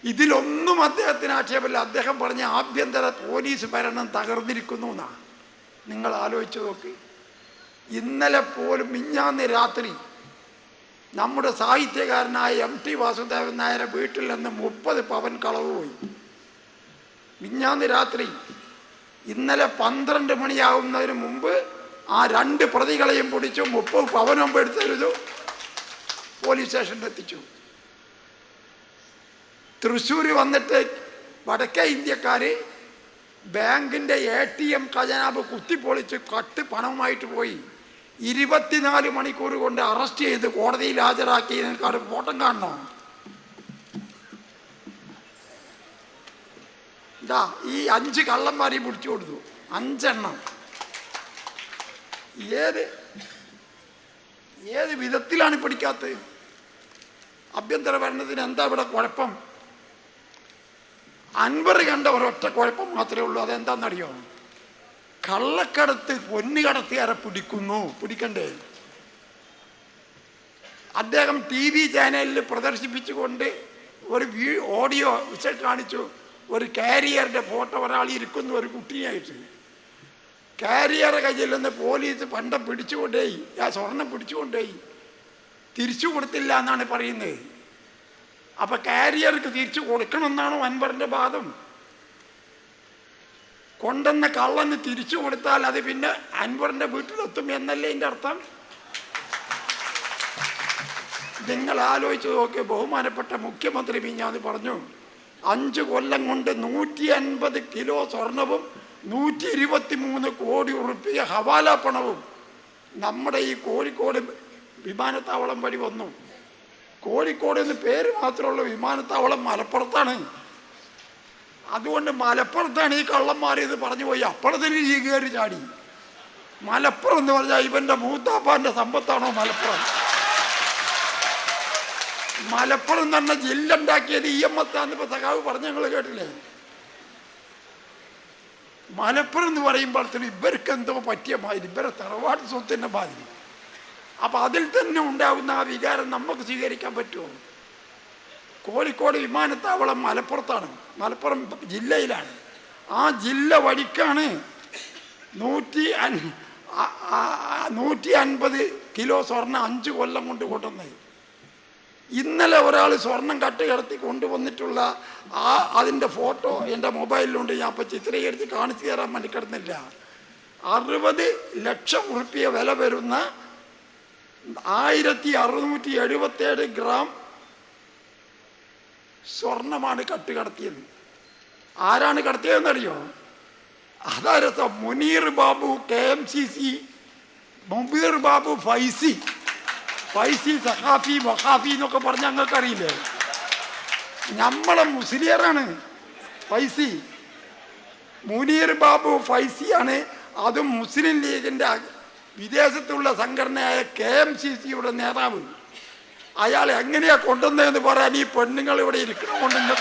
ഇതിലൊന്നും അദ്ദേഹത്തിന് ആക്ഷേപമില്ല. അദ്ദേഹം പറഞ്ഞ ആഭ്യന്തര പോലീസ് ഭരണം തകർന്നിരിക്കുന്നു എന്നാണ്. നിങ്ങൾ ആലോചിച്ച് നോക്ക്. ഇന്നലെ പോലും മിഞ്ഞാന്ന് രാത്രി നമ്മുടെ സാഹിത്യകാരനായ MT വാസുദേവൻ നായരെ വീട്ടിൽ നിന്ന് 30 പവൻ കളവ് പോയി. മിഞ്ഞാന്ന് രാത്രി. ഇന്നലെ 12 മണിയാവുന്നതിന് മുമ്പ് ആ 2 പ്രതികളെയും പിടിച്ചു, 30 പവനും എടുത്തെഴുതു, പോലീസ് സ്റ്റേഷനിൽ എത്തിച്ചു. തൃശ്ശൂർ വന്നിട്ട് വടക്കേ ഇന്ത്യക്കാർ ബാങ്കിൻ്റെ ATM ഖജനാവ് കുത്തിപ്പൊളിച്ച് കട്ട് പണവുമായിട്ട് പോയി. 24 മണിക്കൂർ കൊണ്ട് അറസ്റ്റ് ചെയ്ത് കോടതിയിൽ ഹാജരാക്കി. നിങ്ങൾക്ക് ഫോട്ടം കാണണോ? ഇതാ ഈ 5 കള്ളന്മാരെയും പിടിച്ചു കൊടുത്തു. 5 എണ്ണം. ഏത് വിധത്തിലാണ് പിടിക്കാത്തത്? ആഭ്യന്തര ഭരണത്തിന് എന്താ ഇവിടെ കുഴപ്പം? അൻവർ കണ്ട ഒരൊറ്റ കുഴപ്പം മാത്രമേ ഉള്ളൂ. അതെന്താണെന്നറിയോ? കള്ളക്കടത്ത് പൊന്നു കടത്തുകാരെ പിടിക്കണ്ടേ? അദ്ദേഹം TV ചാനലിൽ പ്രദർശിപ്പിച്ചുകൊണ്ട് ഒരു ഓഡിയോ കാണിച്ചു. ഒരു കാരിയറിൻ്റെ ഫോട്ടോ, ഒരാൾ ഇരിക്കുന്നു ഒരു കുട്ടിയായിട്ട്. കാരിയറെ കയ്യിൽ നിന്ന് പോലീസ് പണ്ടം പിടിച്ചുകൊണ്ടേയി, ആ സ്വർണം പിടിച്ചുകൊണ്ടേയി, തിരിച്ചു കൊടുത്തില്ല എന്നാണ് പറയുന്നത്. അപ്പൊ കാരിയർക്ക് തിരിച്ചു കൊടുക്കണമെന്നാണോ അൻവറിന്റെ വാദം? കൊണ്ടെന്ന കള്ളന് തിരിച്ചു കൊടുത്താൽ അത് പിന്നെ അൻവറിന്റെ വീട്ടിലെത്തും എന്നല്ലേ എൻ്റെ അർത്ഥം? നിങ്ങൾ ആലോചിച്ച് നോക്കി. ബഹുമാനപ്പെട്ട മുഖ്യമന്ത്രി മിഞ്ഞാന്ന് പറഞ്ഞു 5 കൊല്ലം കൊണ്ട് 150 കിലോ സ്വർണവും 123 കോടി റുപ്യ ഹവാല പണവും നമ്മുടെ ഈ കോഴിക്കോട് വിമാനത്താവളം വഴി വന്നു. കോഴിക്കോട് എന്ന് പേര് മാത്രമുള്ള വിമാനത്താവളം മലപ്പുറത്താണ്. അതുകൊണ്ട് മലപ്പുറത്താണ് ഈ കള്ളന്മാർ ഇത് പറഞ്ഞു പോയി. അപ്പുറത്തിന് ഈ കയറി ചാടി. മലപ്പുറം എന്ന് പറഞ്ഞാൽ ഇവന്റെ മൂത്താപ്പാന്റെ സമ്പത്താണോ മലപ്പുറം? മലപ്പുറം തന്നെ ജില്ല ഉണ്ടാക്കിയത് EMS ഇപ്പൊ സഖാവ് പറഞ്ഞ ഞങ്ങൾ കേട്ടില്ലേ? മലപ്പുറം എന്ന് പറയുമ്പോഴത്തേന് ഇവർക്ക് എന്തോ പറ്റിയ മാതിരി, ഇവരെ തറവാട് സ്വത്തിൻ്റെ മാതിരി. അപ്പൊ അതിൽ തന്നെ ഉണ്ടാകുന്ന ആ വികാരം നമുക്ക് സ്വീകരിക്കാൻ പറ്റുമോ? കോഴിക്കോട് വിമാനത്താവളം മലപ്പുറത്താണ്, മലപ്പുറം ജില്ലയിലാണ്. ആ ജില്ല വഴിക്കാണ് 150 കിലോ സ്വർണം 5 കൊല്ലം കൊണ്ട് കൊണ്ടുവന്നത്. ഇന്നലെ ഒരാൾ സ്വർണം കടത്തി കൊണ്ടുവന്നിട്ടുള്ള അതിൻ്റെ ഫോട്ടോ എൻ്റെ മൊബൈലിലുണ്ട്. ഞാൻ ഇപ്പം ചിത്രീകരിച്ച് കാണിച്ചു തരാൻ വേണ്ടി കിടന്നില്ല. 60 ലക്ഷം റുപ്യ വില വരുന്ന 1677 ഗ്രാം സ്വർണമാണ് കടത്തിയത്. ആരാണ് കടത്തിയതെന്നറിയോ? അതാ രസം. മുനീർ ബാബു, KMCC, മുബീർ ബാബു, ഫൈസി സഖാഫി വഖാഫി എന്നൊക്കെ പറഞ്ഞ ഞങ്ങൾക്കറിയില്ലേ? നമ്മളെ മുസ്ലിയറാണ് ഫൈസി. മുനീർ ബാബു ഫൈസിയാണ്. അതും മുസ്ലിം ലീഗിൻ്റെ വിദേശത്തുള്ള സംഘടനയായ KMCCയുടെ നേതാവ്. അയാൾ എങ്ങനെയാ കൊണ്ടുവന്നതെന്ന് പറയാൻ ഈ പെണ്ണുങ്ങൾ ഇവിടെ ഇരിക്കണമുണ്ട്.